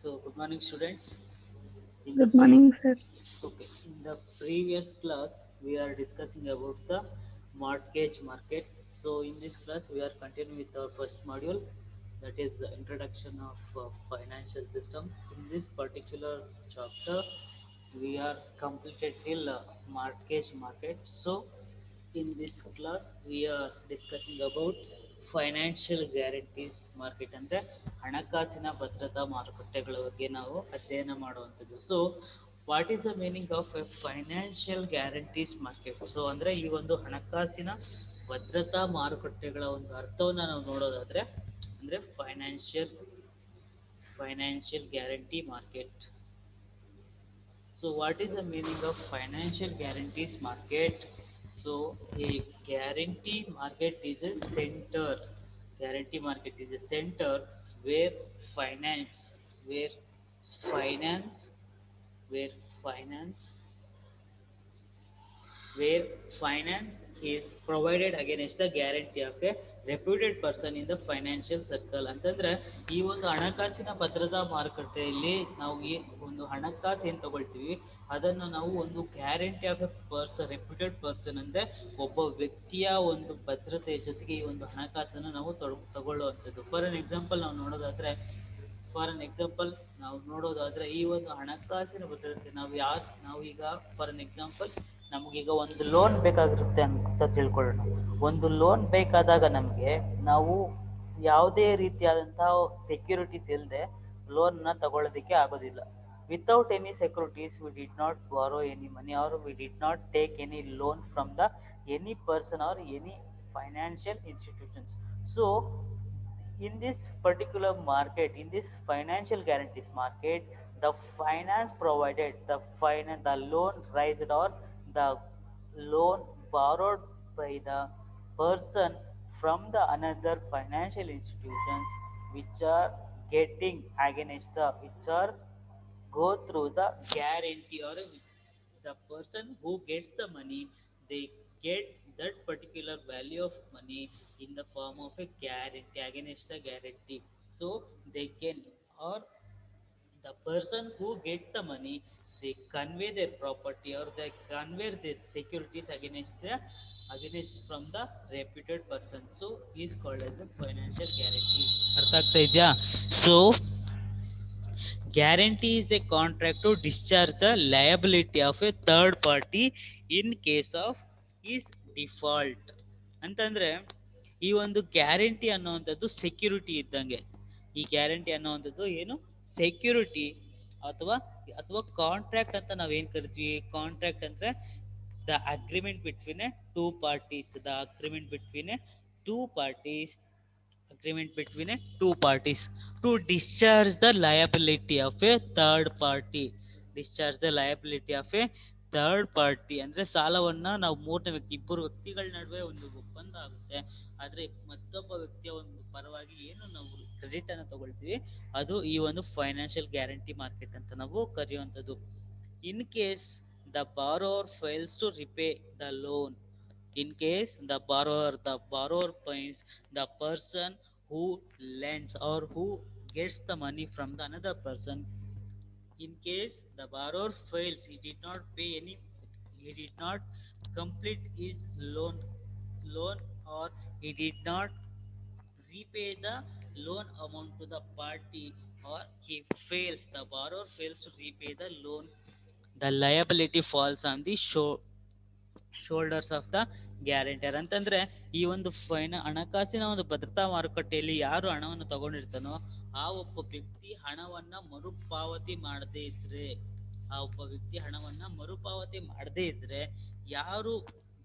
Good morning, students. In the Good morning, sir. previous class, we are discussing about the mortgage market. So, in this class, we are continuing with our first module, that is the introduction of financial system. In this particular chapter, we are completed till mortgage market. So, in this class, we are discussing about financial guarantees market ಅಂದರೆ ಹಣಕಾಸಿನ ಭದ್ರತಾ ಮಾರುಕಟ್ಟೆಗಳ ಬಗ್ಗೆ ನಾವು ಅಧ್ಯಯನ ಮಾಡುವಂಥದ್ದು. So what is the meaning of A financial guarantees market? So ಅಂದರೆ ಈ ಒಂದು ಹಣಕಾಸಿನ ಭದ್ರತಾ ಮಾರುಕಟ್ಟೆಗಳ ಒಂದು ಅರ್ಥವನ್ನು ನಾವು ನೋಡೋದಾದರೆ ಅಂದರೆ financial guarantee market. So what is the meaning of financial guarantees market? So a guarantee market is a center. Guarantee market is a center where finance, where finance, where finance where finance is provided against the guarantee of a reputed person in the financial circle. ಅಂತಂದ್ರೆ ಈ ಒಂದು ಹಣಕಾಸಿನ ಭದ್ರತಾ ಮಾರುಕಟ್ಟೆಯಲ್ಲಿ ನಾವು ಈ ಒಂದು ಹಣಕಾಸು ಏನು ತಗೊಳ್ತೀವಿ ಅದನ್ನು ನಾವು ಒಂದು guarantee of A person, reputed person ಅಂದರೆ ಒಬ್ಬ ವ್ಯಕ್ತಿಯ ಒಂದು ಭದ್ರತೆಯ ಜೊತೆಗೆ ಈ ಒಂದು ಹಣಕಾಸನ್ನು ನಾವು ತಗೊಳ್ಳುವಂಥದ್ದು. ಫಾರ್ ಎನ್ ಎಕ್ಸಾಂಪಲ್ ನಾವು ನೋಡೋದಾದ್ರೆ ಈ ಒಂದು ಹಣಕಾಸಿನ ಭದ್ರತೆ ನಾವೀಗ ಫಾರ್ ಎನ್ ಎಕ್ಸಾಂಪಲ್ ನಮಗೀಗ ಒಂದು ಲೋನ್ ಬೇಕಾಗಿರುತ್ತೆ ಅಂತ ತಿಳ್ಕೊಳ್ಳೋಣ. ಒಂದು ಲೋನ್ ಬೇಕಾದಾಗ ನಮಗೆ ನಾವು ಯಾವುದೇ ರೀತಿಯಾದಂತಹ ಸೆಕ್ಯೂರಿಟೀಸ್ ಇಲ್ಲದೆ ಲೋನ್ನ ತಗೊಳ್ಳೋದಕ್ಕೆ ಆಗೋದಿಲ್ಲ. Without any securities we did not borrow any money or we did not take any loan from the any person or any financial institutions. So in this particular market, in this financial guarantees market, the finance provided, the loan raised or the loan borrowed by the person from the another financial institutions which are getting against the which are go through the guarantee, or the person who gets the money, they get that particular value of money in the form of a guarantee against the guarantee. So they can, or the person who gets the money, they convey their property or they convey their securities against from the reputed person. So he is called as a financial guarantee. ಅರ್ಥ ಆಗ್ತಾ ಇದೆಯಾ? So guarantee is a contract to discharge the liability of a third party in case of his default. ಅಂತಂದ್ರೆ ಈ ಒಂದು guarantee ಅನ್ನುವಂಥದ್ದು security ಇದ್ದಂಗೆ. ಈ guarantee ಅನ್ನುವಂಥದ್ದು ಏನು? ಸೆಕ್ಯೂರಿಟಿ ಅಥವಾ ಅಥವಾ ಕಾಂಟ್ರಾಕ್ಟ್ ಅಂತ ನಾವೇನು ಕರಿತೀವಿ. ಕಾಂಟ್ರಾಕ್ಟ್ ಅಂದ್ರೆ the agreement between A two parties, the agreement between A two parties agreement between a two parties to discharge the liability of a third party. Discharge the liability of a third party ಅಂದ್ರೆ ಸಾಲವನ್ನ ನಾವು ಮೂರನೇ ವ್ಯಕ್ತಿ, ಇಬ್ಬರು ವ್ಯಕ್ತಿಗಳ ನಡುವೆ ಒಂದು ಒಪ್ಪಂದ ಆಗುತ್ತೆ. ಆದ್ರೆ ಮತ್ತೊಬ್ಬ ವ್ಯಕ್ತಿಯ ಒಂದು ಪರವಾಗಿ ಏನು ನಾವು ಕ್ರೆಡಿಟ್ ಅನ್ನು ತಗೊಳ್ತೀವಿ ಅದು ಈ ಒಂದು ಫೈನಾನ್ಷಿಯಲ್ ಗ್ಯಾರಂಟಿ ಮಾರ್ಕೆಟ್ ಅಂತ ನಾವು ಕರೆಯುವಂಥದ್ದು. In case the borrower fails to repay the loan, in case the borrower pays, the person who lends or who gets the money from the another person, in case the borrower fails, he did not complete his loan or he did not repay the loan amount to the party, or the borrower fails to repay the loan, the liability falls on the shoulders of the guarantor. ಅಂತಂದ್ರೆ ಈ ಒಂದು ಹಣಕಾಸಿನ ಒಂದು ಭದ್ರತಾ ಮಾರುಕಟ್ಟೆಯಲ್ಲಿ ಯಾರು ಹಣವನ್ನು ತಗೊಂಡಿರ್ತಾನೋ ಆ ಒಬ್ಬ ವ್ಯಕ್ತಿ ಹಣವನ್ನ ಮರುಪಾವತಿ ಮಾಡದೇ ಇದ್ರೆ ಯಾರು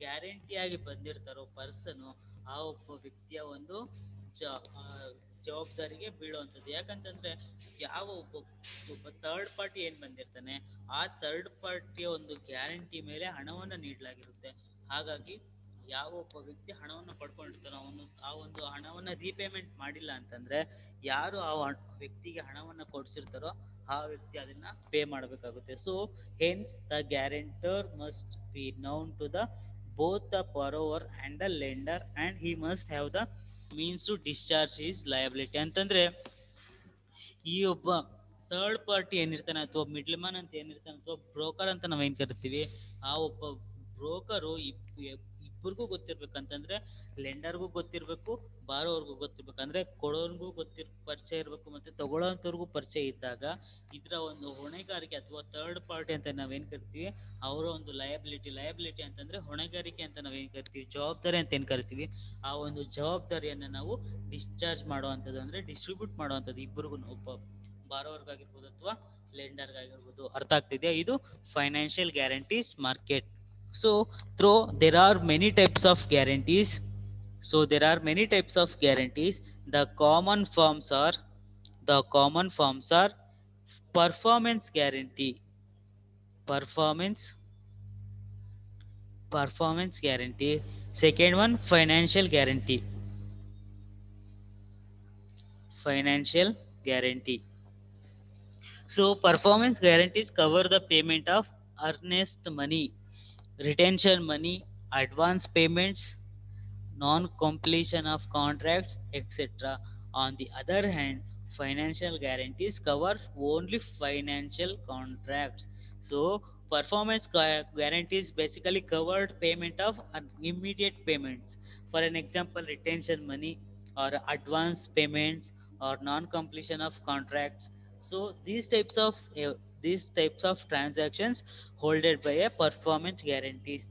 ಗ್ಯಾರಂಟಿಯಾಗಿ ಬಂದಿರ್ತಾರೋ ಪರ್ಸನ್, ಆ ಒಬ್ಬ ವ್ಯಕ್ತಿಯ ಒಂದು ಜವಾಬ್ದಾರಿಗೆ ಬೀಳುವಂಥದ್ದು. ಯಾಕಂತಂದ್ರೆ ಯಾವ ಒಬ್ಬ ಥರ್ಡ್ ಪಾರ್ಟಿ ಏನ್ ಬಂದಿರ್ತಾನೆ ಆ ಥರ್ಡ್ ಪಾರ್ಟಿಯ ಒಂದು ಗ್ಯಾರಂಟಿ ಮೇಲೆ ಹಣವನ್ನು ನೀಡಲಾಗಿರುತ್ತೆ. ಹಾಗಾಗಿ ಯಾವ ಒಬ್ಬ ವ್ಯಕ್ತಿ ಹಣವನ್ನು ಪಡ್ಕೊಂಡಿರ್ತಾನೋ ಅವನು ಆ ಒಂದು ಹಣವನ್ನು ರೀಪೇಮೆಂಟ್ ಮಾಡಿಲ್ಲ ಅಂತಂದ್ರೆ ಯಾರು ಆ ವ್ಯಕ್ತಿಗೆ ಹಣವನ್ನು ಕೊಡಿಸಿರ್ತಾರೋ ಆ ವ್ಯಕ್ತಿ ಅದನ್ನ ಪೇ ಮಾಡಬೇಕಾಗುತ್ತೆ. So hence the guarantor must be known to the both the borrower and the lender and he must have the means to discharge his liability. ಅಂತಂದ್ರೆ ಈ ಒಬ್ಬ ಥರ್ಡ್ ಪಾರ್ಟಿ ಏನಿರ್ತಾನೆ ಅಥವಾ ಮಿಡ್ಲ್ ಮ್ಯಾನ್ ಅಂತ ಏನಿರ್ತಾನೆ ಅಥವಾ ಬ್ರೋಕರ್ ಅಂತ ನಾವೇನ್ ಕರಿತೀವಿ, ಆ ಒಬ್ಬ ಬ್ರೋಕರು ಇಬ್ಬರಿಗೂ ಗೊತ್ತಿರ್ಬೇಕಂತಂದ್ರೆ ಲೆಂಡರ್ಗೂ ಗೊತ್ತಿರ್ಬೇಕು, ಬಾರೋರ್ಗೂ ಗೊತ್ತಿರ್ಬೇಕು. ಅಂದ್ರೆ ಕೊಡೋರ್ಗೂ ಪರಿಚಯ ಇರಬೇಕು ಮತ್ತೆ ತಗೊಳ್ಳೋಂಥವ್ರಿಗೂ ಪರಿಚಯ ಇದ್ದಾಗ ಇದರ ಒಂದು ಹೊಣೆಗಾರಿಕೆ ಅಥವಾ ಥರ್ಡ್ ಪಾರ್ಟಿ ಅಂತ ನಾವೇನ್ ಕರಿತೀವಿ ಅವರ ಒಂದು ಲಯಬಿಲಿಟಿ ಅಂತಂದ್ರೆ ಹೊಣೆಗಾರಿಕೆ ಅಂತ ನಾವೇನ್ ಕರಿತೀವಿ, ಜವಾಬ್ದಾರಿ ಅಂತ ಏನ್ ಕರಿತೀವಿ, ಆ ಒಂದು ಜವಾಬ್ದಾರಿಯನ್ನ ನಾವು ಡಿಸ್ಚಾರ್ಜ್ ಮಾಡುವಂಥದ್ದು ಅಂದ್ರೆ ಡಿಸ್ಟ್ರಿಬ್ಯೂಟ್ ಮಾಡುವಂಥದ್ದು ಇಬ್ಬರಿಗೂ, ಒಬ್ಬ ಬಾರೋವರ್ಗಾಗಿರ್ಬೋದು ಅಥವಾ ಲೆಂಡರ್ಗಾಗಿರ್ಬೋದು. ಅರ್ಥ ಆಗ್ತಿದೆಯಾ? ಇದು financial guarantees market. So through there are many types of guarantees. So there are many types of guarantees. The common forms are performance guarantee, performance performance guarantee. Second one, financial guarantee. So performance guarantees cover the payment of earnest money, retention money, advance payments, non-completion of contracts, etc. On the other hand, financial guarantees cover only financial contracts. So performance guarantees basically covered payment of immediate payments. For an example, retention money or advance payments or non-completion of contracts. So these types of transactions holded by a performance guarantees.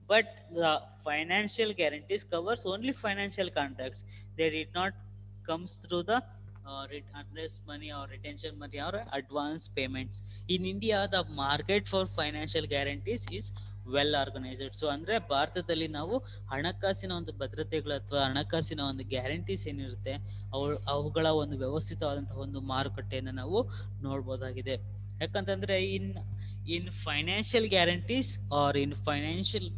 But the financial guarantees covers only financial contracts. They did not comes through the earnest money or retention money or advance payments. In India, the market for financial guarantees is well organised. So ಅಂದ್ರೆ ಭಾರತದಲ್ಲಿ ನಾವು ಹಣಕಾಸಿನ ಒಂದು ಭದ್ರತೆಗಳು ಅಥವಾ ಹಣಕಾಸಿನ ಒಂದು guarantees ಏನಿರುತ್ತೆ ಅವುಗಳ ಒಂದು ವ್ಯವಸ್ಥಿತವಾದಂತಹ ಒಂದು ಮಾರುಕಟ್ಟೆಯನ್ನು ನಾವು ನೋಡ್ಬೋದಾಗಿದೆ. ಯಾಕಂತಂದ್ರೆ in financial guarantees are in financial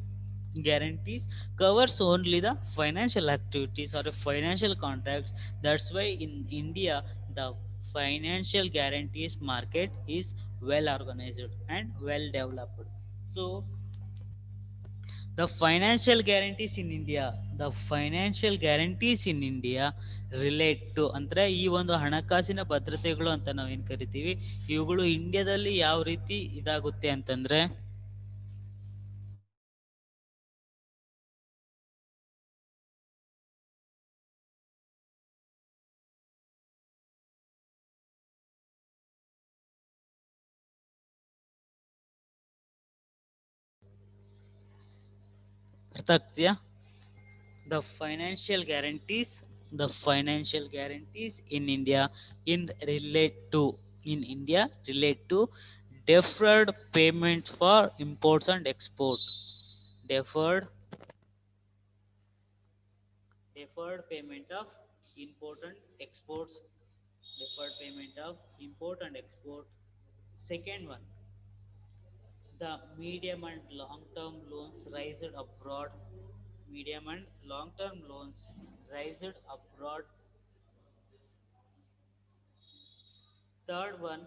guarantees covers only the financial activities or financial contracts. That's why in India the financial guarantees market is well organized and well developed. So the financial guarantees in India relate to ಅಂದ್ರೆ ಈ ಒಂದು ಹಣಕಾಸಿನ ಭದ್ರತೆಗಳು ಅಂತ ನಾವೇನ್ ಕರಿತೀವಿ, ಇವುಗಳು ಇಂಡಿಯಾದಲ್ಲಿ ಯಾವ ರೀತಿ ಇದಾಗುತ್ತೆ ಅಂತಂದ್ರೆ ಅರ್ಥ ಆಗ್ತೀಯಾ? the financial guarantees in India relate to deferred payment for imports and export. deferred payment of import and exports. Deferred payment of import and export. Second one, the medium and long term loans raised abroad. Medium and long term loans raised abroad. Third one,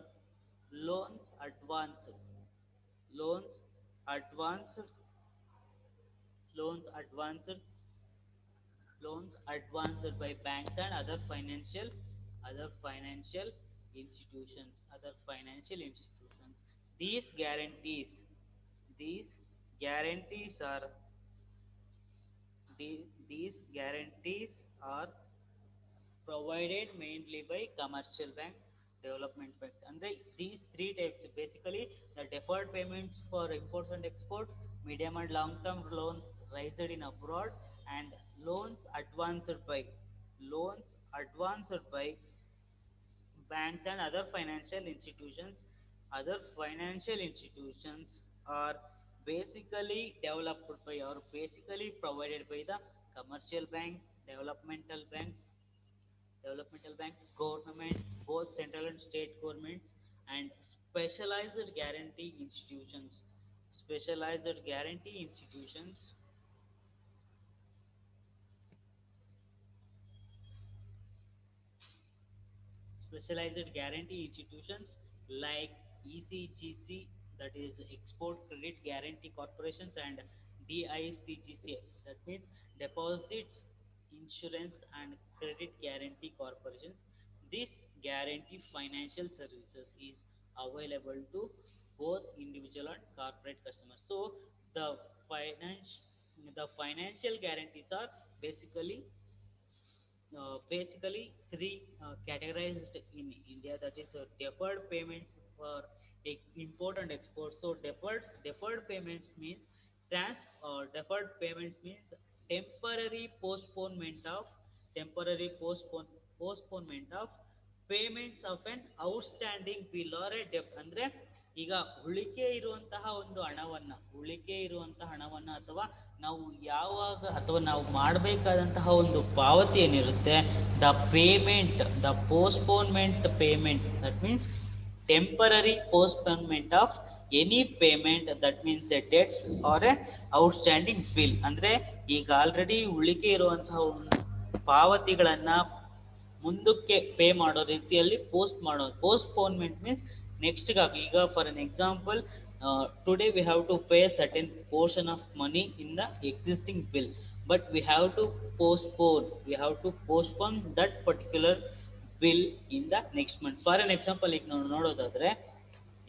loans advanced. Loans advanced. Loans advanced. Loans advanced by banks and other financial institutions. These guarantees. These guarantees are. These guarantees are provided mainly by commercial banks, development banks. And these three types basically the deferred payments for imports and export, medium and long term loans raised in abroad, and loans advanced by banks and other financial institutions are basically developed by or basically provided by the commercial banks, developmental banks, government, both central and state governments, and specialized guarantee institutions. Specialized guarantee institutions. Specialized guarantee institutions like ECGC, that is Export Credit Guarantee Corporations, and DICGC, that means Deposits Insurance and Credit Guarantee Corporations. These guarantee financial services is available to both individual and corporate customers. So the finance the financial guarantees are basically basically three categorized in India, that is deferred payments for import and export. So deferred payments means deferred payments means temporary postponement of temporary postponement of payments of an outstanding bill or a debt. ಅಂದ್ರೆ ಈಗ ಉಳಿಕೆ ಇರುವಂತಹ ಹಣವನ್ನ ಅಥವಾ ನಾವು ಯಾವಾಗ ಅಥವಾ ನಾವು ಮಾಡಬೇಕಾದಂತಹ ಒಂದು ಪಾವತಿ ಏನಿರುತ್ತೆ, the payment the postponement payment, that means temporary postponement of any payment, that means a debt or a outstanding bill. ಅಂದ್ರೆ ಈಗ ಆಲ್ರೆಡಿ ಉಳಿಕೆ ಇರುವಂತಹ ಒಂದು ಪಾವತಿಗಳನ್ನ ಮುಂದಕ್ಕೆ ಪೇ ಮಾಡೋ ರೀತಿಯಲ್ಲಿ ಪೋಸ್ಟ್ಪೋನ್ಮೆಂಟ್ ಮೀನ್ಸ್ ನೆಕ್ಸ್ಟ್ ಗಾಗಿ. ಈಗ for an example, today we have to pay a certain portion of money in the existing bill, but we have to postpone that particular bill in the next month. For an example, ಈಗ ನಾವು ನೋಡೋದಾದ್ರೆ,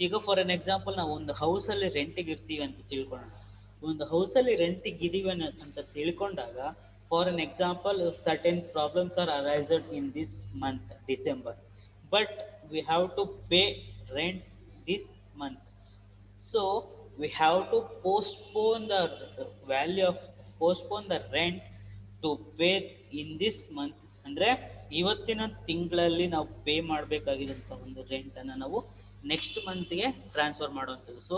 ಈಗ for an example ನಾವು ಒಂದು ಹೌಸಲ್ಲಿ ರೆಂಟಿಗೆ ಇರ್ತೀವಿ ಅಂತ ತಿಳ್ಕೊಳ್ಳೋಣ. ಒಂದು ಹೌಸಲ್ಲಿ ರೆಂಟಿಗೆ ಇದೀವಿ ಅಂತ ತಿಳ್ಕೊಂಡಾಗ, for an example, certain problems are arised in this month December, but we have to pay rent this month. So we have to postpone the rent to pay in this month. ಅಂದ್ರೆ ಇವತ್ತಿನ ತಿಂಗಳಲ್ಲಿ ನಾವು pay ಮಾಡಬೇಕಾಗಿರುವಂತ ಒಂದು rent ಅನ್ನ ನಾವು next ಮಂತ್ಗೆ transfer ಮಾಡುವಂಥದ್ದು. So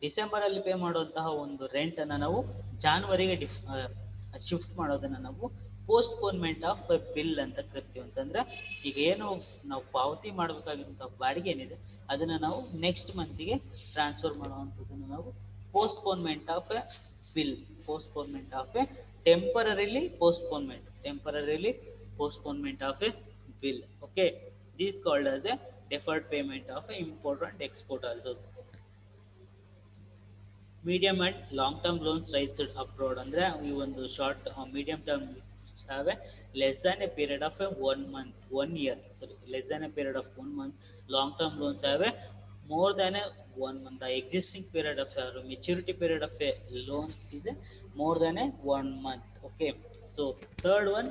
December ಅಲ್ಲಿ pay ಮಾಡುವಂತಹ ಒಂದು ರೆಂಟ್ ಅನ್ನ ನಾವು ಜಾನ್ವರಿಗೆ ಶಿಫ್ಟ್ ಮಾಡೋದನ್ನ ನಾವು ಪೋಸ್ಟ್ಪೋನ್ಮೆಂಟ್ ಆಫ್ ಬಿಲ್ ಅಂತ ಕರಿತೀವಿ. ಅಂತಂದ್ರೆ ಈಗ ಏನು ನಾವು ಪಾವತಿ ಮಾಡಬೇಕಾಗಿರುವಂತಹ ಬಾಡಿಗೆ ಏನಿದೆ ಅದನ್ನ ನಾವು ನೆಕ್ಸ್ಟ್ ಮಂತ್ಗೆ ಟ್ರಾನ್ಸ್ಫರ್ ಮಾಡುವಂಥದ್ದನ್ನು ನಾವು postponement of A bill, postponement of A ಟೆಂಪರರಿಲಿ postponement of A bill. Okay, this called as A deferred payment of import and export also. Medium and long term loans raised abroad, ಅಂದ್ರೆ ಈ ಒಂದು short medium term have a less than a period of a 1 month 1 year, sorry, less than a period of 1 month. Long term loans have a more than a 1 month. The existing period of maturity period of a loans is a more than a 1 month. Okay, so third one,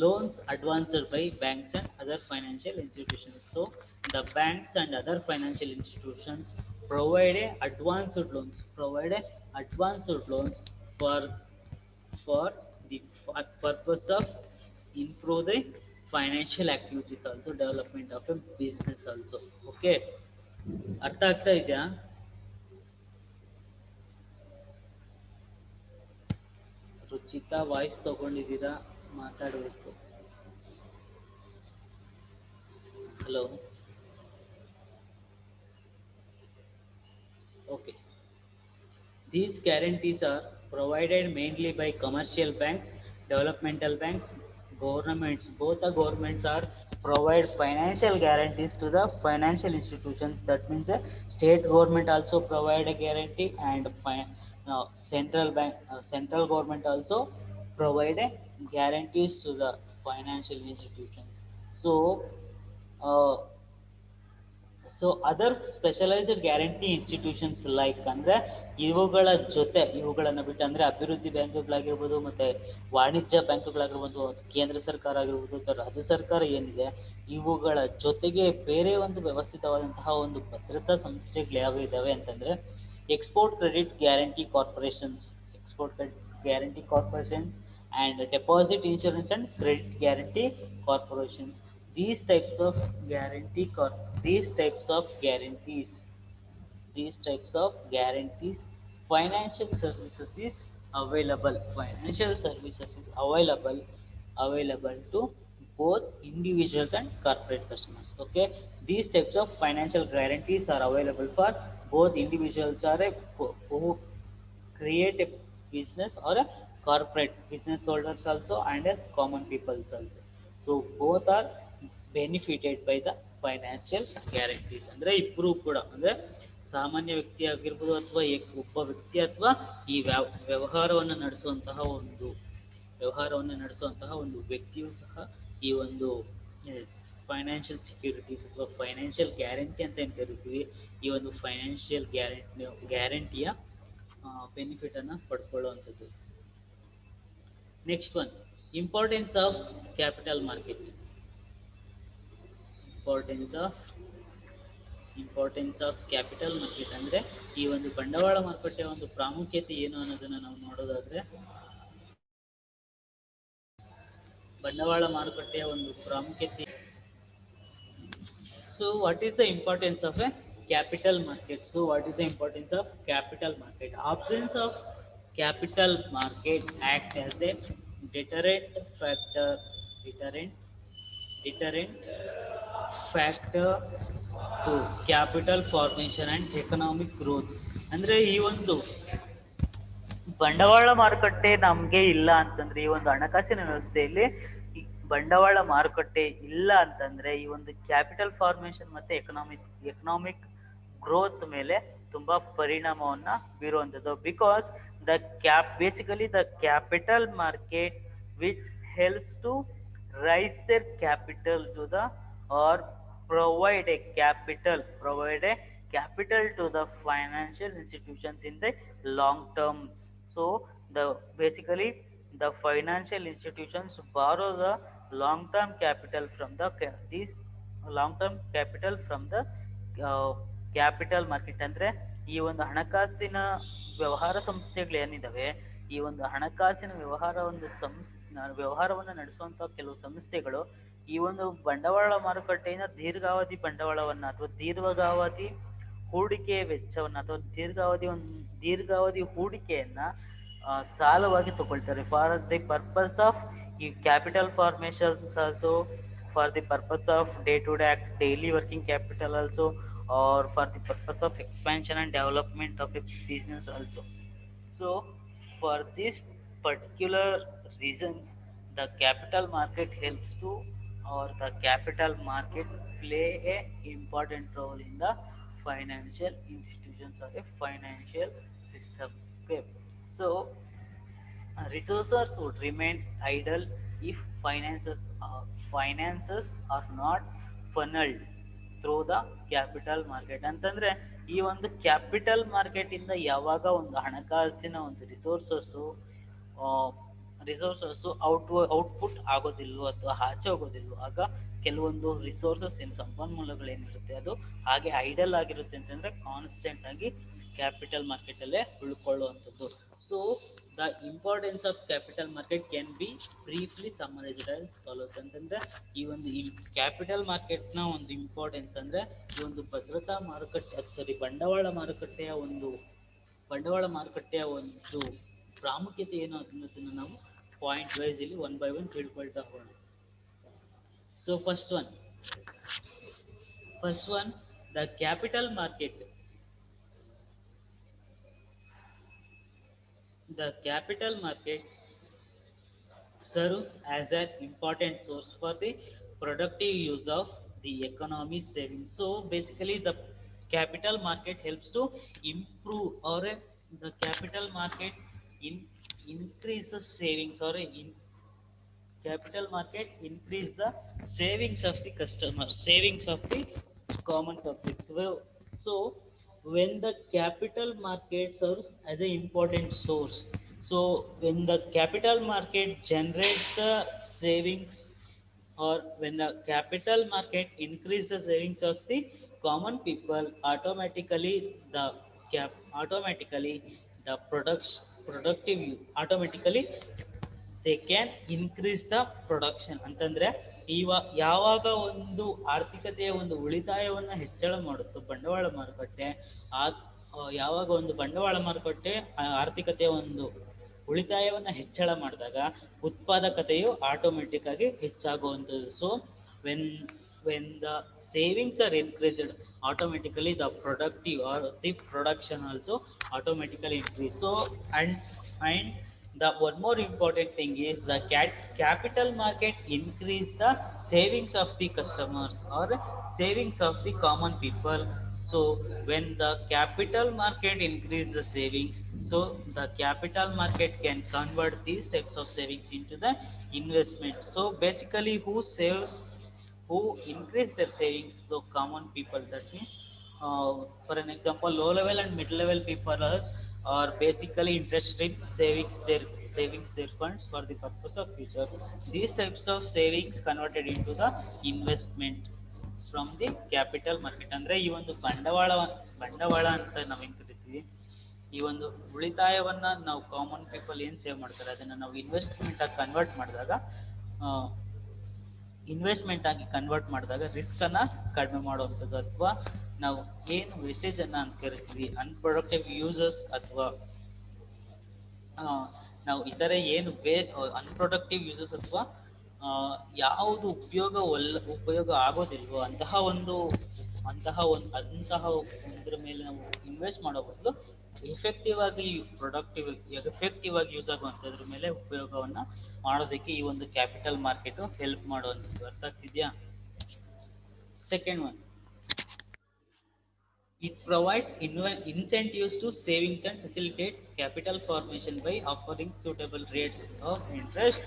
loans advanced by banks and other financial institutions. So the banks and other financial institutions provide a advanced loans for the purpose of improve the financial activities also, development of a business also. Okay, ಅರ್ಥ ಆಗ್ತಾ ಇದೆಯಾ? Ruchita voice ತಗೊಂಡಿದ್ದೀರಾ? ಮಾತಾಡಬೇಕು. Hello, okay. These guarantees are provided mainly by commercial banks, developmental banks, governments. Both the governments are provide financial guarantees to the financial institutions. That means state government also provide a guarantee, and central government also provide a guarantees to the financial institutions. So uh, other specialised guarantee institutions like, ಅಂದ್ರೆ ಇವುಗಳನ್ನ ಬಿಟ್ಟು, ಅಂದ್ರೆ ಅಭಿವೃದ್ಧಿ ಬ್ಯಾಂಕ್ಗಳಾಗಿರ್ಬೋದು, ಮತ್ತೆ ವಾಣಿಜ್ಯ ಬ್ಯಾಂಕ್ಗಳಾಗಿರ್ಬೋದು, ಕೇಂದ್ರ ಸರ್ಕಾರ ಆಗಿರ್ಬೋದು ಅಥವಾ ರಾಜ್ಯ ಸರ್ಕಾರ ಏನಿದೆ, ಇವುಗಳ ಜೊತೆಗೆ ಬೇರೆ ಒಂದು ವ್ಯವಸ್ಥಿತವಾದಂತಹ ಒಂದು ಭದ್ರತಾ ಸಂಸ್ಥೆಗಳು ಯಾವ ಇದಾವೆ ಅಂತಂದ್ರೆ export credit guarantee corporations and deposit insurance and credit guarantee corporations. These types of guarantees financial services is available to both individuals and corporate customers. Okay, these types of financial guarantees are available for both individuals or who create a business, or a corporate business holders also, and a common people also. So both are benefited by the financial guarantees. ಅಂದ್ರೆ ಇಬ್ಬರು ಕೂಡ, ಅಂದ್ರೆ ಸಾಮಾನ್ಯ ವ್ಯಕ್ತಿ ಆಗಿರ್ಬೋದು ಅಥವಾ ಒಬ್ಬ ವ್ಯಕ್ತಿ ಅಥವಾ ಈ ವ್ಯವಹಾರವನ್ನು ನಡೆಸುವಂತಹ ಒಂದು ವ್ಯಕ್ತಿಯು ಸಹ ಈ ಒಂದು ಫೈನಾನ್ಷಿಯಲ್ ಸೆಕ್ಯೂರಿಟೀಸ್ ಅಥವಾ ಫೈನಾನ್ಷಿಯಲ್ ಗ್ಯಾರಂಟಿ ಅಂತ ಏನು ಕರಿತೀವಿ, ಈ ಒಂದು ಫೈನಾನ್ಷಿಯಲ್ ಗ್ಯಾರಂಟಿಯ ಬೆನಿಫಿಟ್ ಅನ್ನು ಪಡ್ಕೊಳ್ಳುವಂಥದ್ದು. Next one, importance of capital market. Importance of capital market ಅಂದರೆ ಈ ಒಂದು ಬಂಡವಾಳ ಮಾರುಕಟ್ಟೆಯ ಒಂದು ಪ್ರಾಮುಖ್ಯತೆ ಏನು ಅನ್ನೋದನ್ನ ನಾವು ನೋಡೋದಾದ್ರೆ, ಬಂಡವಾಳ ಮಾರುಕಟ್ಟೆಯ ಒಂದು ಪ್ರಾಮುಖ್ಯತೆ. So what is the importance of a capital market? So what is the importance of capital market? Absence of capital market act as a deterrent factor to capital formation and economic growth. ಅಂದ್ರೆ ಈ ಒಂದು ಬಂಡವಾಳ ಮಾರುಕಟ್ಟೆ ನಮಗೆ ಇಲ್ಲ ಅಂತಂದ್ರೆ, ಈ ಒಂದು ಹಣಕಾಸಿನ ವ್ಯವಸ್ಥೆಯಲ್ಲಿ ಬಂಡವಾಳ ಮಾರುಕಟ್ಟೆ ಇಲ್ಲ ಅಂತಂದ್ರೆ ಈ ಒಂದು ಕ್ಯಾಪಿಟಲ್ ಫಾರ್ಮೇಶನ್ ಮತ್ತೆ ಎಕನಾಮಿಕ್ ಗ್ರೋತ್ ಮೇಲೆ ತುಂಬಾ ಪರಿಣಾಮವನ್ನ ಬೀರುವಂಥದ್ದು. Because basically the capital market which helps to raise their capital to the or provide a capital to the financial institutions in the long term. So basically the financial institutions borrow the long term capital from the capital market. ಅಂದ್ರೆ ಈ ಒಂದು ಹಣಕಾಸಿನ ವ್ಯವಹಾರ ಸಂಸ್ಥೆಗಳು ಏನಿದಾವೆ, ಈ ಒಂದು ಹಣಕಾಸಿನ ವ್ಯವಹಾರವನ್ನು ನಡೆಸುವಂತ ಕೆಲವು ಸಂಸ್ಥೆಗಳು ಈ ಒಂದು ಬಂಡವಾಳ ಮಾರುಕಟ್ಟೆಯಿಂದ ದೀರ್ಘಾವಧಿ ಬಂಡವಾಳವನ್ನ ಅಥವಾ ದೀರ್ಘಾವಧಿ ಹೂಡಿಕೆ ವೆಚ್ಚವನ್ನ ಅಥವಾ ದೀರ್ಘಾವಧಿ ಹೂಡಿಕೆಯನ್ನ ಸಾಲವಾಗಿ ತಗೊಳ್ತಾರೆ. ಫಾರ್ ದಿ ಪರ್ಪಸ್ ಆಫ್ ಈ capital formations also, for the purpose of day to day daily working capital also, or for the purpose of expansion and development of a business also. So for these particular reasons the capital market helps to, or the capital market play a important role in the financial institutions or a financial system. Okay, so resources would remain idle if finances are not funneled through the capital market. ಅಂತಂದ್ರೆ ಈ ಒಂದು capital market ಇಂದ ಯಾವಾಗ ಒಂದು ಹಣಕಾಸಿನ ಒಂದು resources output ಆಗೋದಿಲ್ವೋ ಅಥವಾ ಆಚೆ ಹೋಗೋದಿಲ್ವೋ, ಆಗ ಕೆಲವೊಂದು ರಿಸೋರ್ಸಸ್ ಸಂಪನ್ಮೂಲಗಳೇನಿರುತ್ತೆ ಅದು ಹಾಗೆ ಐಡಲ್ ಆಗಿರುತ್ತೆ. ಅಂತಂದ್ರೆ ಕಾನ್ಸ್ಟೆಂಟ್ ಆಗಿ ಕ್ಯಾಪಿಟಲ್ ಮಾರ್ಕೆಟ್ ಅಲ್ಲೇ ಉಳ್ಕೊಳ್ಳುವಂಥದ್ದು. So the importance of capital market can be briefly summarized as follows. ಅಂತಂದ್ರೆ ಈ ಒಂದು ಕ್ಯಾಪಿಟಲ್ ಮಾರ್ಕೆಟ್ ನ ಒಂದು ಇಂಪಾರ್ಟೆನ್ಸ್ ಅಂದ್ರೆ ಈ ಒಂದು ಭದ್ರತಾ ಮಾರುಕಟ್ಟೆ ಬಂಡವಾಳ ಮಾರುಕಟ್ಟೆಯ ಒಂದು ಪ್ರಾಮುಖ್ಯತೆ ಏನು ಅನ್ನೋದನ್ನ ನಾವು ಪಾಯಿಂಟ್ ವೈಸ್ ಇಲ್ಲಿ ಒನ್ ಬೈ ಒನ್ ತಿಳ್ಕೊಳ್ತಾ ಹೋಗೋಣ. So first one the capital market. The capital market serves as an important source for the productive use of the economy savings. So basically the capital market helps to improve, or the capital market increases savings, or capital market increase the savings of the customer, savings of the common public. So when the capital market serves as an important source, so when the capital market generates the savings, or when the capital market increase the savings of the common people, automatically the they can increase the production. ಅಂತಂದ್ರೆ ಯಾವಾಗ ಒಂದು ಆರ್ಥಿಕತೆಯ ಒಂದು ಉಳಿತಾಯವನ್ನ ಹೆಚ್ಚಳ ಮಾಡುತ್ತೋ ಬಂಡವಾಳ ಮಾರುಕಟ್ಟೆ, ಯಾವಾಗ ಒಂದು ಬಂಡವಾಳ ಮಾರುಕಟ್ಟೆ ಆರ್ಥಿಕತೆಯ ಒಂದು ಉಳಿತಾಯವನ್ನ ಹೆಚ್ಚಳ ಮಾಡಿದಾಗ ಉತ್ಪಾದಕತೆಯು ಆಟೋಮೆಟಿಕ್ ಆಗಿ ಹೆಚ್ಚಾಗುವಂಥದ್ದು. So when the savings are increased, automatically the productive or the production also automatically increase. So and the one more important thing is the capital market increase the savings of the customers or savings of the common people. So when the capital market increase the savings, so the capital market can convert these types of savings into the investment. So basically who saves who increase their savings, so common people. That means, for an example, low level and mid level people are basically interested in savings their funds for the purpose of future. These types of savings converted into the investment from the capital market. ಅಂದ್ರೆ ಈ ಒಂದು ಬಂಡವಾಳ ಅಂತ ನಾವೇನ್ ಕರಿತೀವಿ, ಈ ಒಂದು ಉಳಿತಾಯವನ್ನ ನಾವು ಕಾಮನ್ ಪೀಪಲ್ ಏನ್ ಸೇವ್ ಮಾಡ್ತಾರೆ ಅದನ್ನ ನಾವು ಇನ್ವೆಸ್ಟ್ಮೆಂಟ್ ಆಗಿ ಕನ್ವರ್ಟ್ ಮಾಡಿದಾಗ ರಿಸ್ಕ್ ಅನ್ನ ಕಡಿಮೆ ಮಾಡುವಂಥದ್ದು, ಅಥವಾ ನಾವು ಏನು ವೇಸ್ಟೇಜ್ ಅನ್ನ ಅಂತ ಕರಿತೀವಿ, ಅನ್ಪ್ರೊಡಕ್ಟಿವ್ ಯೂಸಸ್, ಅಥವಾ ನಾವು ಇತರೆ ಏನು ಅನ್ಪ್ರೊಡಕ್ಟಿವ್ ಯೂಸಸ್ ಅಥವಾ ಯಾವುದು ಉಪಯೋಗ ಆಗೋದಿಲ್ವೋ ಒಂದ್ರ ಮೇಲೆ ನಾವು ಇನ್ವೆಸ್ಟ್ ಮಾಡೋ ಬದಲು ಎಫೆಕ್ಟಿವ್ ಆಗಿ ಯೂಸ್ ಆಗುವಂಥದ್ರ ಮೇಲೆ ಉಪಯೋಗವನ್ನ ಮಾಡೋದಕ್ಕೆ ಈ ಒಂದು ಕ್ಯಾಪಿಟಲ್ ಮಾರ್ಕೆಟ್ ಹೆಲ್ಪ್ ಮಾಡುವಂಥದ್ದು. ಅರ್ಥ ಆಗ್ತಿದ್ಯಾ? Second one, it provides incentives to savings and facilitates capital formation by offering suitable rates of interest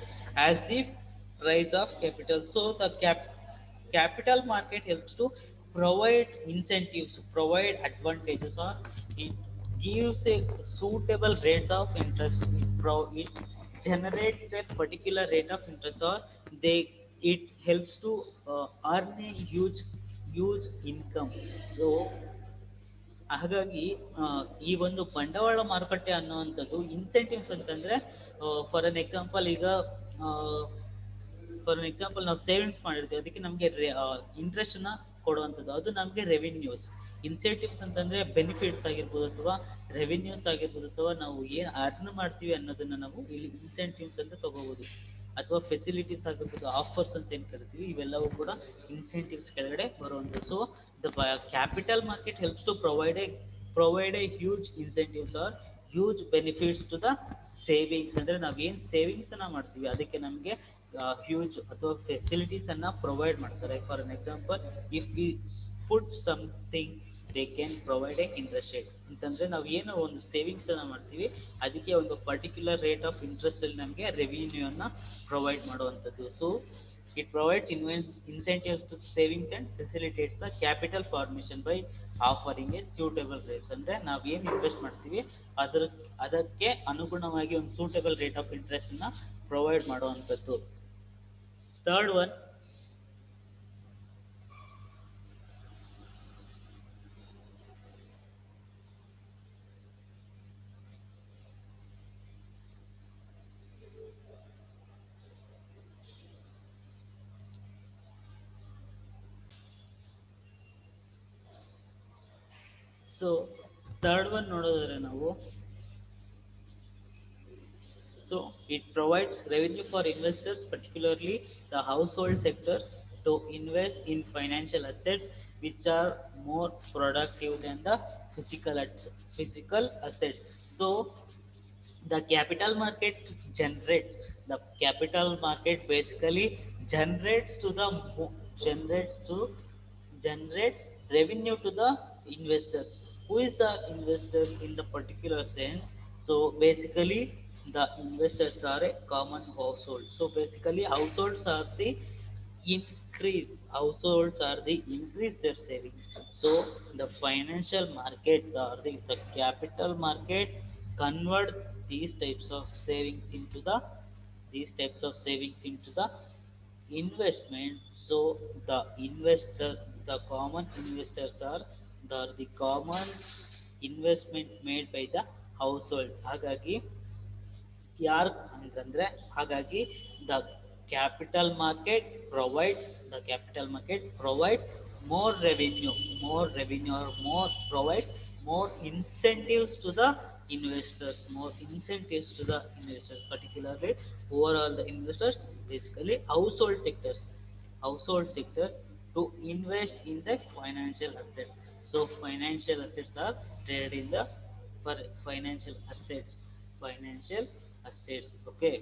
as the price of capital. So the capital market helps to provide incentives, provide advantages, or it gives a suitable rates of interest. It generates a particular rate of interest, or it helps to earn a huge income. So ಹಾಗಾಗಿ ಈ ಒಂದು ಬಂಡವಾಳ ಮಾರುಕಟ್ಟೆ ಅನ್ನುವಂಥದ್ದು incentives ಅಂತಂದ್ರೆ, for an example ಈಗ ನಾವು savings ಮಾಡಿರ್ತೀವಿ, ಅದಕ್ಕೆ ನಮಗೆ ಇಂಟ್ರೆಸ್ಟ್ ನ ಕೊಡುವಂಥದ್ದು, ಅದು ನಮಗೆ ರೆವಿನ್ಯೂಸ್. ಇನ್ಸೆಂಟಿವ್ಸ್ ಅಂತಂದ್ರೆ ಬೆನಿಫಿಟ್ಸ್ ಆಗಿರ್ಬೋದು, ಅಥವಾ ರೆವಿನ್ಯೂಸ್ ಆಗಿರ್ಬೋದು, ಅಥವಾ ನಾವು ಏನ್ ಅರ್ನ್ ಮಾಡ್ತೀವಿ ಅನ್ನೋದನ್ನ ನಾವು ಇಲ್ಲಿ ಇನ್ಸೆಂಟಿವ್ಸ್ ಅಂತ ತಗೋಬಹುದು. ಅಥವಾ ಫೆಸಿಲಿಟೀಸ್ ಆಗಿರ್ಬೋದು, ಆಫರ್ಸ್ ಅಂತ ಏನ್ ಕರಿತೀವಿ, ಇವೆಲ್ಲವೂ ಕೂಡ ಇನ್ಸೆಂಟಿವ್ಸ್ ಕೆಳಗಡೆ ಬರುವಂಥದ್ದು. So the capital market helps to provide a huge incentives or huge benefits to the savings. ಅಂದ್ರೆ ನಾವೇನ್ ಸೇವಿಂಗ್ಸ್ ಅನ್ನ ಮಾಡ್ತೀವಿ ಅದಕ್ಕೆ ನಮಗೆ ಹ್ಯೂಜ್ ಅಥವಾ ಫೆಸಿಲಿಟೀಸ್ ಅನ್ನ ಪ್ರೊವೈಡ್ ಮಾಡ್ತಾರೆ. For an example, if we put something they can provide A interest rate ಅಂತಂದ್ರೆ ನಾವು ಏನೋ ಒಂದು ಸೇವಿಂಗ್ಸ್ ಅನ್ನ ಮಾಡ್ತೀವಿ, ಅದಕ್ಕೆ ಒಂದು ಪರ್ಟಿಕ್ಯುಲರ್ ರೇಟ್ ಆಫ್ ಇಂಟ್ರೆಸ್ಟ್ ಅಲ್ಲಿ ನಮಗೆ ರೆವಿನ್ಯೂ ಅನ್ನ ಪ್ರೊವೈಡ್ ಮಾಡುವಂಥದ್ದು. So it provides incentives to savings and facilitates the capital formation by offering a suitable rates. ಅಂದ್ರೆ ನಾವು ಏನು ಇನ್ವೆಸ್ಟ್ ಮಾಡ್ತೀವಿ ಅದಕ್ಕೆ ಅನುಗುಣವಾಗಿ ಒಂದು ಸೂಟಬಲ್ ರೇಟ್ ಆಫ್ ಇಂಟ್ರೆಸ್ಟ್ ಅನ್ನ ಪ್ರೊವೈಡ್ ಮಾಡುವಂಥದ್ದು. Third one, so third one ನೋಡೋದಾದ್ರೆ ನಾವು, so it provides revenue for investors, particularly the household sectors, to invest in financial assets which are more productive than the physical assets. So the capital market basically generates revenue to the investors. Who is the investor in the particular sense? So basically the investors are a common household. So basically households are the increase their savings. So the financial market or the capital market convert these types of savings into the investment. So the common investors are the common investment made by the household. ಹಾಗಾಗಿ the capital market provides more revenue or provides more incentives to the investors, particularly overall the investors, basically household sectors to invest in the financial assets. So financial assets are traded in the financial assets. Okay.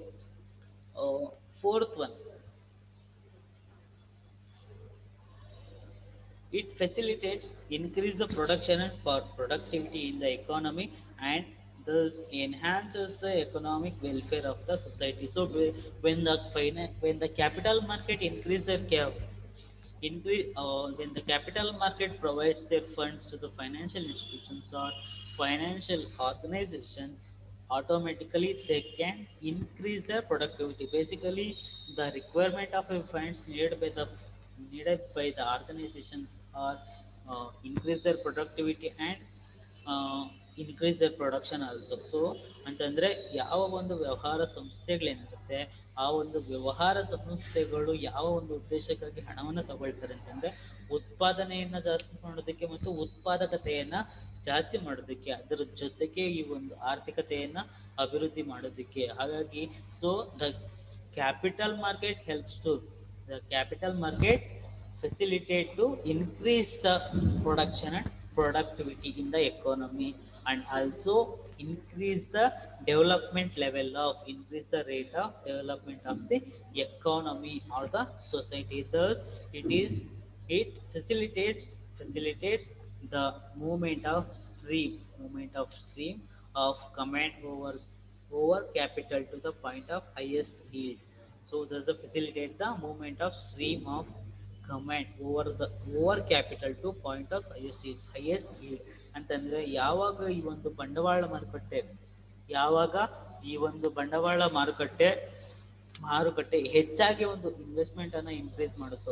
Fourth one, it facilitates increase the production and for productivity in the economy, and thus enhances the economic welfare of the society. So when the capital market increases when the capital market provides their funds to the financial institutions or financial organizations, automatically they can increase their productivity. Basically, the requirement of a funds needed by the organizations are increase their productivity and increase their production also. So ಅಂತಂದರೆ ಯಾವ ಒಂದು ವ್ಯವಹಾರ ಸಂಸ್ಥೆಗಳೇನಿರುತ್ತೆ ಆ ಒಂದು ವ್ಯವಹಾರ ಸಂಸ್ಥೆಗಳು ಯಾವ ಒಂದು ಉದ್ದೇಶಕ್ಕಾಗಿ ಹಣವನ್ನು ತಗೊಳ್ತಾರೆ ಅಂತಂದರೆ ಉತ್ಪಾದನೆಯನ್ನು ಜಾಸ್ತಿ ಮಾಡೋದಕ್ಕೆ ಮತ್ತು ಉತ್ಪಾದಕತೆಯನ್ನು ಜಾಸ್ತಿ ಮಾಡೋದಕ್ಕೆ, ಅದರ ಜೊತೆಗೆ ಈ ಒಂದು ಆರ್ಥಿಕತೆಯನ್ನು ಅಭಿವೃದ್ಧಿ ಮಾಡೋದಕ್ಕೆ. ಹಾಗಾಗಿ so the capital market helps to the capital market facilitate to increase the production and productivity in the economy, and also increase the development level of increase the rate of development of the economy or the society. Thus it facilitates the movement of stream of command over capital to the point of highest yield. So does the facilitate the movement of stream of command over capital to point of highest yield. ಅಂತಂದ್ರೆ ಯಾವಾಗ ಈ ಒಂದು ಬಂಡವಾಳ ಮಾರುಕಟ್ಟೆ ಹೆಚ್ಚಾಗಿ ಒಂದು investment ಅನ್ನ increase ಮಾಡುತ್ತೋ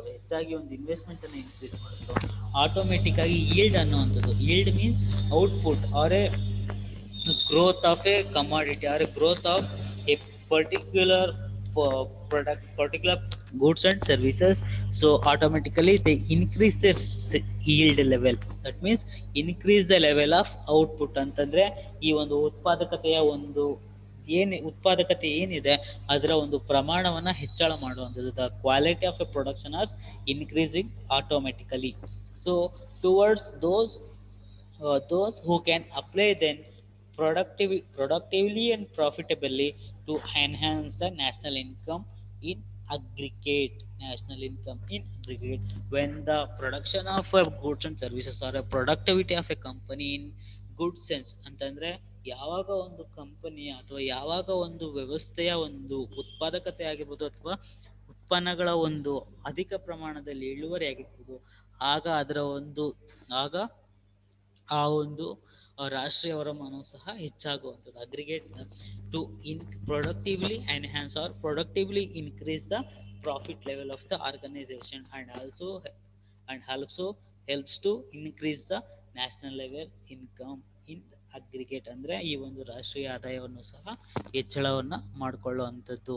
ಆಟೋಮೆಟಿಕ್ ಆಗಿ ಈಲ್ಡ್ ಅನ್ನುವಂಥದ್ದು, yield means output or a growth of a commodity or a growth of a particular goods and services. So automatically they increase their yield level, that means increase the level of output. ಅಂತಂದ್ರೆ ಈ ಒಂದು ಉತ್ಪಾದಕತೆ ಏನಿದೆ ಅದರ ಒಂದು ಪ್ರಮಾಣವನ್ನ ಹೆಚ್ಚಳ ಮಾಡುವಂಥದ್ದು. The quality of A production are increasing automatically. So towards those who can apply then productively and profitably to enhance the national income in aggregate. When the production of goods and services or a productivity of a company in good sense ಅಂತಂದ್ರೆ ಯಾವಾಗ ಒಂದು company ಅಥವಾ ಯಾವಾಗ ಒಂದು ವ್ಯವಸ್ಥೆಯ ಒಂದು ಉತ್ಪಾದಕತೆ ಆಗಿರ್ಬೋದು ಅಥವಾ ಉತ್ಪನ್ನಗಳ ಒಂದು ಅಧಿಕ ಪ್ರಮಾಣದಲ್ಲಿ ಇಳುವರಿ ಆಗಿರ್ಬೋದು, ಆಗ ಆ ಒಂದು ರಾಷ್ಟ್ರೀಯ ವರಮಾನವು ಸಹ ಹೆಚ್ಚಾಗುವಂಥದ್ದು. Aggregate to productively enhance or productively increase the profit level of the organisation and also helps to increase the national level income in aggregate. ಅಂದರೆ ಈ ಒಂದು ರಾಷ್ಟ್ರೀಯ ಆದಾಯವನ್ನು ಸಹ ಹೆಚ್ಚಳವನ್ನು ಮಾಡಿಕೊಳ್ಳುವಂಥದ್ದು.